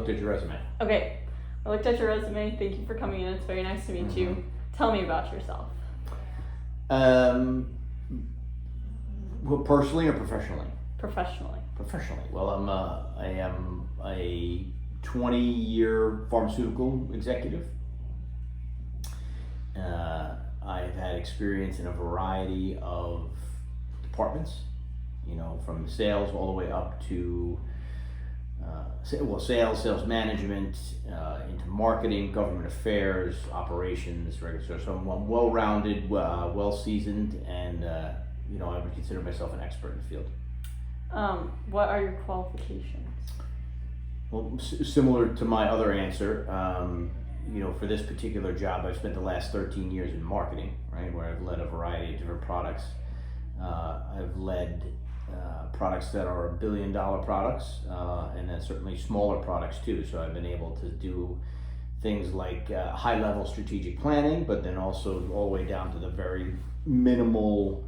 looked at your resume. Okay, I looked at your resume. Thank you for coming in. It's very nice to meet you. Tell me about yourself. Well, personally or professionally? Professionally. Professionally. Well, I am a 20-year pharmaceutical executive. I've had experience in a variety of departments, from sales all the way up to sales management, into marketing, government affairs, operations, regular. So I'm well-rounded, well-seasoned, and I would consider myself an expert in the field. What are your qualifications? Well, similar to my other answer, for this particular job, I've spent the last 13 years in marketing, right, where I've led a variety of different products. I've led products that are $1 billion products, and then certainly smaller products too. So I've been able to do things like high-level strategic planning, but then also all the way down to the very minimal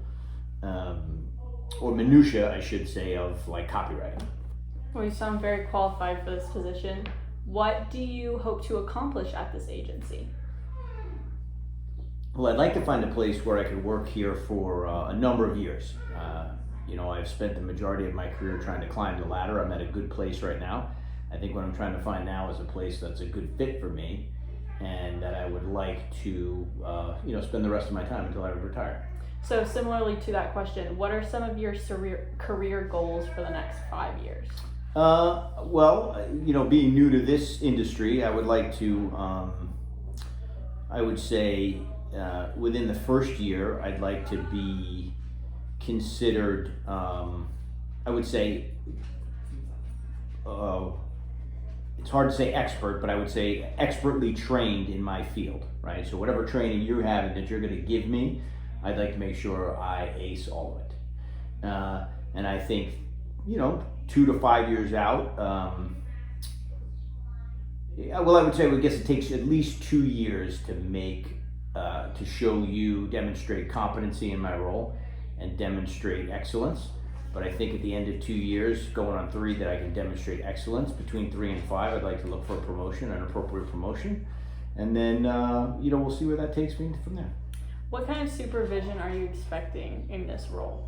or minutia, I should say, of like copywriting. Well, you sound very qualified for this position. What do you hope to accomplish at this agency? Well, I'd like to find a place where I could work here for a number of years. I've spent the majority of my career trying to climb the ladder. I'm at a good place right now. I think what I'm trying to find now is a place that's a good fit for me, and that I would like to, spend the rest of my time until I retire. So similarly to that question, what are some of your career goals for the next 5 years? Being new to this industry, I would like to, I would say, within the first year, I'd like to be considered, I would say, it's hard to say expert, but I would say expertly trained in my field, right? So whatever training you have that you're going to give me, I'd like to make sure I ace all of it. And I think, 2 to 5 years out, I would say, I guess it takes at least 2 years to demonstrate competency in my role and demonstrate excellence. But I think at the end of 2 years, going on 3, that I can demonstrate excellence. Between 3 and 5, I'd like to look for a promotion, an appropriate promotion. And then, we'll see where that takes me from there. What kind of supervision are you expecting in this role?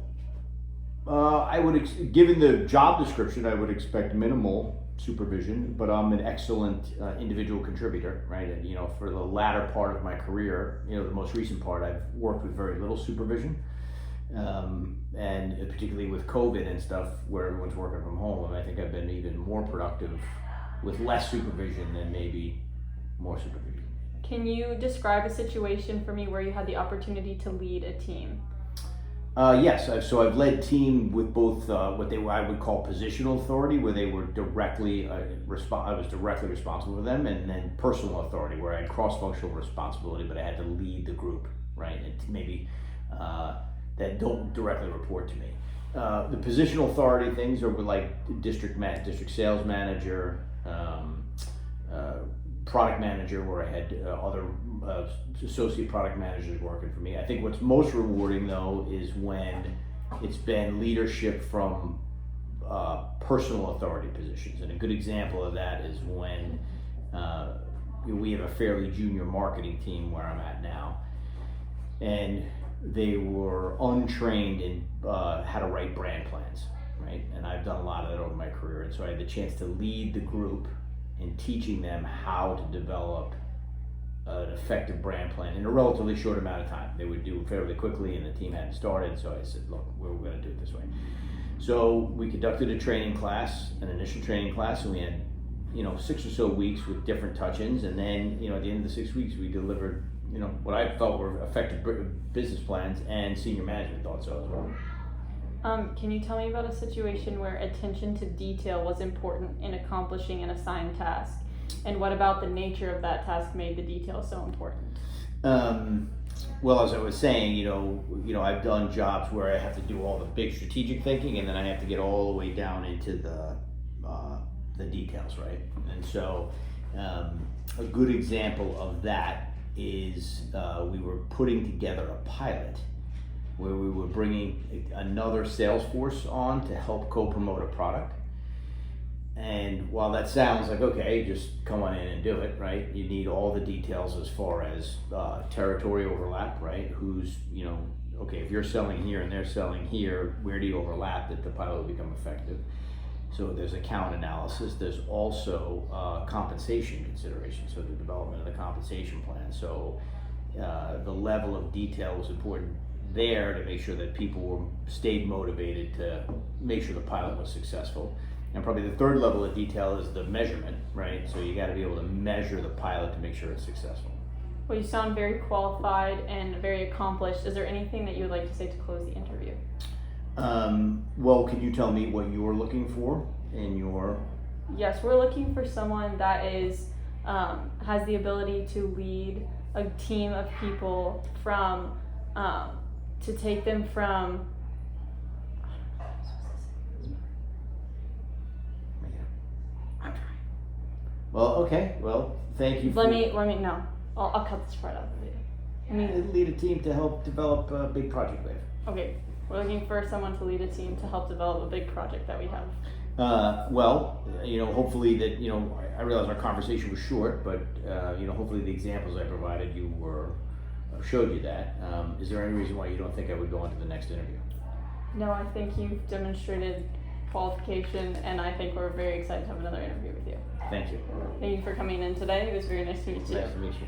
Given the job description, I would expect minimal supervision, but I'm an excellent individual contributor, right? And, for the latter part of my career, the most recent part, I've worked with very little supervision. And particularly with COVID and stuff, where everyone's working from home, I think I've been even more productive with less supervision than maybe more supervision. Can you describe a situation for me where you had the opportunity to lead a team? Yes, so I've led team with both what I would call positional authority, where they were directly I was directly responsible for them, and then personal authority, where I had cross-functional responsibility, but I had to lead the group, right? And maybe that don't directly report to me. The positional authority things are like district sales manager, product manager, where I had other associate product managers working for me. I think what's most rewarding, though, is when it's been leadership from personal authority positions. And a good example of that is when we have a fairly junior marketing team where I'm at now, and they were untrained in how to write brand plans, right? And I've done a lot of that over my career, and so I had the chance to lead the group in teaching them how to develop an effective brand plan in a relatively short amount of time. They would do it fairly quickly, and the team hadn't started, so I said, look, we're going to do it this way. So we conducted an initial training class, and we had 6 or so weeks with different touch-ins, and then at the end of the 6 weeks, we delivered what I felt were effective business plans, and senior management thought so as well. Can you tell me about a situation where attention to detail was important in accomplishing an assigned task? And what about the nature of that task made the detail so important? Well, as I was saying, I've done jobs where I have to do all the big strategic thinking, and then I have to get all the way down into the details, right? And so a good example of that is we were putting together a pilot where we were bringing another sales force on to help co-promote a product. And while that sounds like, okay, just come on in and do it, right? You need all the details as far as territory overlap, right? Who's, okay, if you're selling here and they're selling here, where do you overlap that the pilot will become effective? So there's account analysis. There's also compensation consideration, so the development of the compensation plan. So the level of detail was important there to make sure that people stayed motivated to make sure the pilot was successful. And probably the third level of detail is the measurement, right? So you got to be able to measure the pilot to make sure it's successful. Well, you sound very qualified and very accomplished. Is there anything that you would like to say to close the interview? Well, can you tell me what you're looking for in your... Yes, we're looking for someone that is has the ability to lead a team of people from to take them from Well, okay. Well, thank you. let me no. I'll cut this part out of the video. I mean, lead a team to help develop a big project wave. okay, we're looking for someone to lead a team to help develop a big project that we have. Well, hopefully that, I realize our conversation was short, but, hopefully the examples I provided showed you that. Is there any reason why you don't think I would go on to the next interview? No, I think you've demonstrated qualification, and I think we're very excited to have another interview with you. Thank you. Thank you for coming in today. It was very nice to meet you. Nice to meet you.